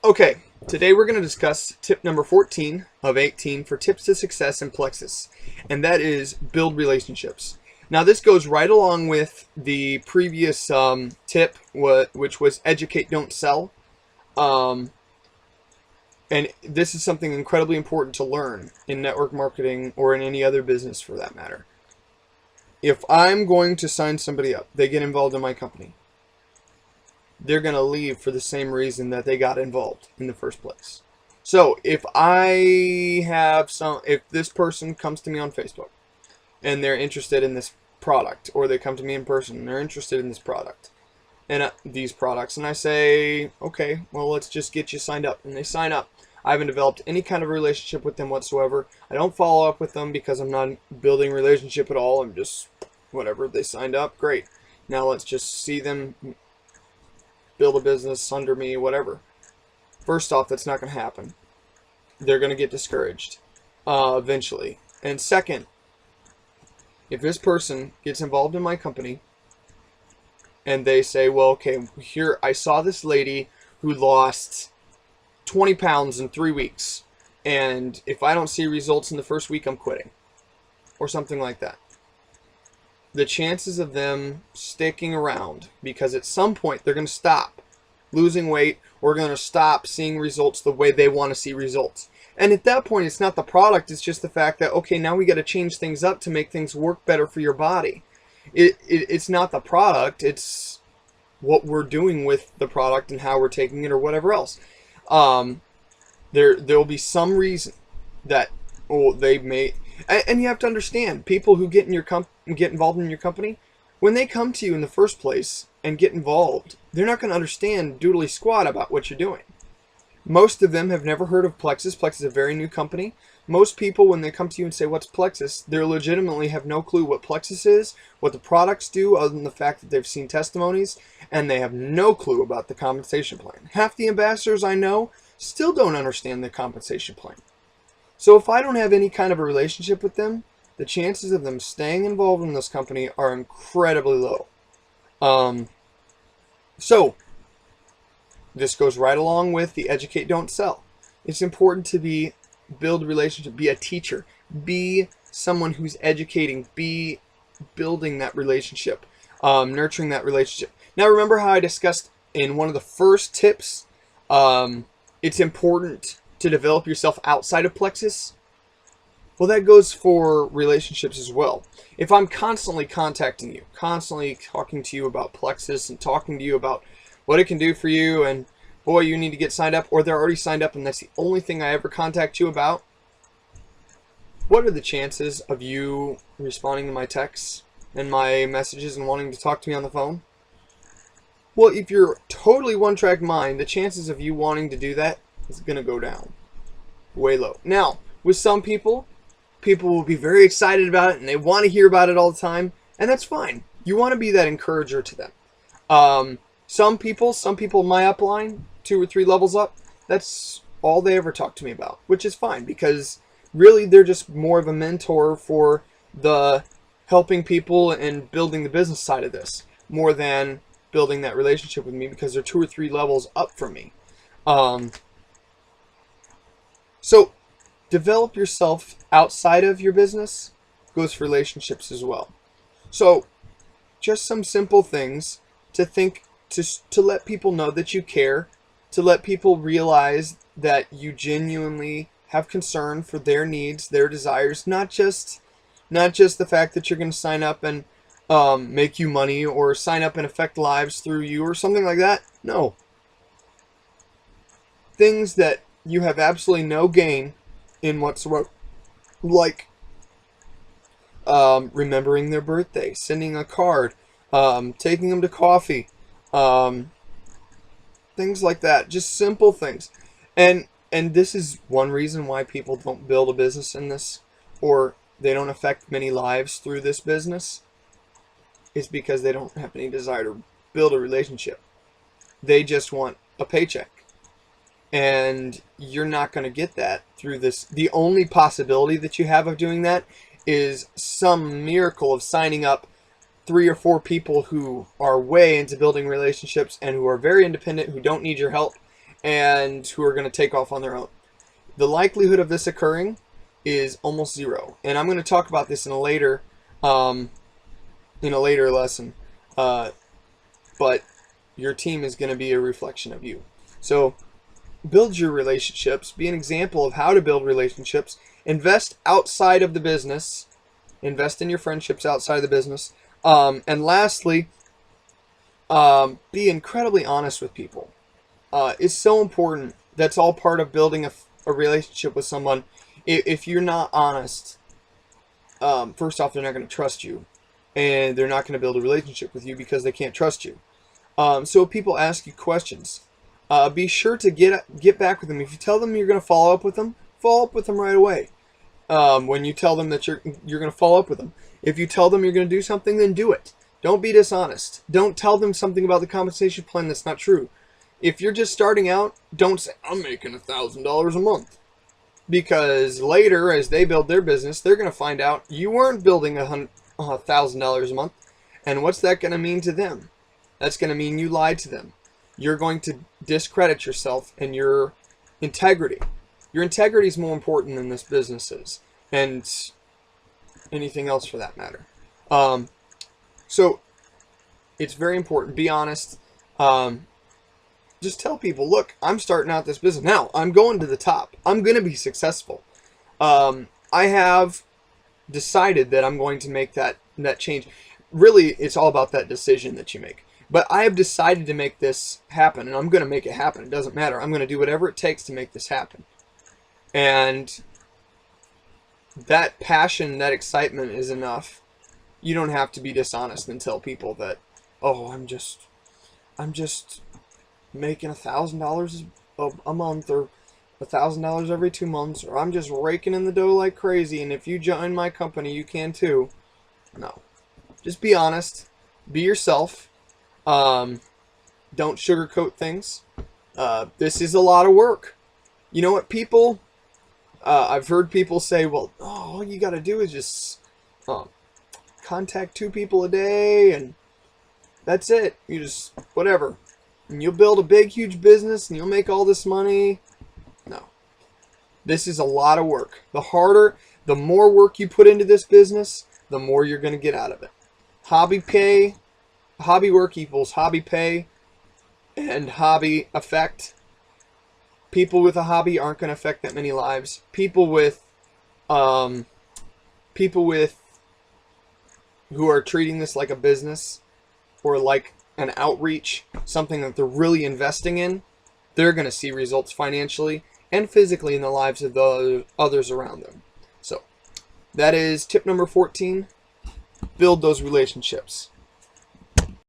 Okay, today we're going to discuss tip number 14 of 18 for tips to success in Plexus, and that is build relationships. Now this goes right along with the previous tip, which was educate, don't sell. And this is something incredibly important to learn in network marketing or in any other business for that matter. If I'm going to sign somebody up, they get involved in my company, they're going to leave for the same reason that they got involved in the first place. So if if this person comes to me on Facebook and they're interested in this product, or they come to me in person and they're interested in this product and these products, and I say, okay, well, let's just get you signed up, and they sign up. I haven't developed any kind of relationship with them whatsoever. I don't follow up with them because I'm not building a relationship at all. I'm just, whatever, they signed up, great. Now let's just see them build a business under me, whatever. First off, that's not going to happen. They're going to get discouraged eventually. And second, if this person gets involved in my company and they say, well, okay, here, I saw this lady who lost 20 pounds in 3 weeks, and if I don't see results in the first week, I'm quitting, or something like that. The chances of them sticking around, because at some point they're going to stop losing weight or going to stop seeing results the way they want to see results. And at that point, it's not the product, it's just the fact that, okay, now we got to change things up to make things work better for your body. It's not the product, it's what we're doing with the product and how we're taking it or whatever else. There'll be some reason that, they may, and you have to understand, people who get involved in your company, when they come to you in the first place and get involved, they're not going to understand doodly squat about what you're doing. Most of them have never heard of Plexus. Plexus is a very new company. Most people, when they come to you and say, what's Plexus, they legitimately have no clue what Plexus is, what the products do, other than the fact that they've seen testimonies, and they have no clue about the compensation plan. Half the ambassadors I know still don't understand the compensation plan. So if I don't have any kind of a relationship with them, the chances of them staying involved in this company are incredibly low. So this goes right along with the educate, don't sell. It's important to build a relationship, be a teacher, be someone who's educating, be building that relationship, nurturing that relationship. Now remember how I discussed in one of the first tips, it's important to develop yourself outside of Plexus? Well, that goes for relationships as well. If I'm constantly contacting you, constantly talking to you about Plexus and talking to you about what it can do for you, and boy, you need to get signed up, or they're already signed up and that's the only thing I ever contact you about, what are the chances of you responding to my texts and my messages and wanting to talk to me on the phone? Well, if you're totally one-track mind, the chances of you wanting to do that is going to go down way low. Now, with some people will be very excited about it and they want to hear about it all the time, and that's fine. You want to be that encourager to them. Some people in my upline, 2 or 3 levels up, that's all they ever talk to me about, which is fine, because really they're just more of a mentor for the helping people and building the business side of this, more than building that relationship with me, because they're 2 or 3 levels up from me. So develop yourself outside of your business goes for relationships as well. So just some simple things to think, to let people know that you care, to let people realize that you genuinely have concern for their needs, their desires, not just the fact that you're going to sign up and make you money, or sign up and affect lives through you, or something like that. No. Things that you have absolutely no gain in whatsoever, like remembering their birthday, sending a card, taking them to coffee, things like that. Just simple things. And this is one reason why people don't build a business in this, or they don't affect many lives through this business, is because they don't have any desire to build a relationship. They just want a paycheck. And you're not going to get that through this. The only possibility that you have of doing that is some miracle of signing up 3 or 4 people who are way into building relationships and who are very independent, who don't need your help, and who are going to take off on their own. The likelihood of this occurring is almost zero, and I'm going to talk about this in a later lesson. But your team is going to be a reflection of you. So build your relationships. Be an example of how to build relationships. Invest outside of the business. Invest in your friendships outside of the business. And lastly, be incredibly honest with people. It's so important. That's all part of building a relationship with someone. If you're not honest, first off, they're not going to trust you. And they're not going to build a relationship with you because they can't trust you. So if people ask you questions, be sure to get back with them. If you tell them you're going to follow up with them right away. When you tell them that you're going to follow up with them. If you tell them you're going to do something, then do it. Don't be dishonest. Don't tell them something about the compensation plan that's not true. If you're just starting out, don't say, I'm making $1,000 a month. Because later, as they build their business, they're going to find out you weren't building $1,000 a month. And what's that going to mean to them? That's going to mean you lied to them. You're going to discredit yourself and your integrity. Your integrity is more important than this business is. And anything else for that matter. So it's very important. Be honest. Just tell people, look, I'm starting out this business. Now, I'm going to the top. I'm going to be successful. I have decided that I'm going to make that change. Really, it's all about that decision that you make. But I have decided to make this happen, and I'm going to make it happen. It doesn't matter. I'm going to do whatever it takes to make this happen. And that passion, that excitement is enough. You don't have to be dishonest and tell people that, oh, I'm just making $1,000 a month, or $1,000 every 2 months, or I'm just raking in the dough like crazy, and if you join my company, you can too. No. Just be honest. Be yourself. Don't sugarcoat things. This is a lot of work. You know what, people... I've heard people say, well, all you got to do is just contact 2 people a day, and that's it. You just, whatever. And you'll build a big, huge business, and you'll make all this money. No. This is a lot of work. The more work you put into this business, the more you're going to get out of it. Hobby work equals hobby pay and hobby effect. People with a hobby aren't going to affect that many lives. People with who are treating this like a business or like an outreach, something that they're really investing in, they're going to see results financially and physically in the lives of the others around them. So that is tip number 14. Build those relationships.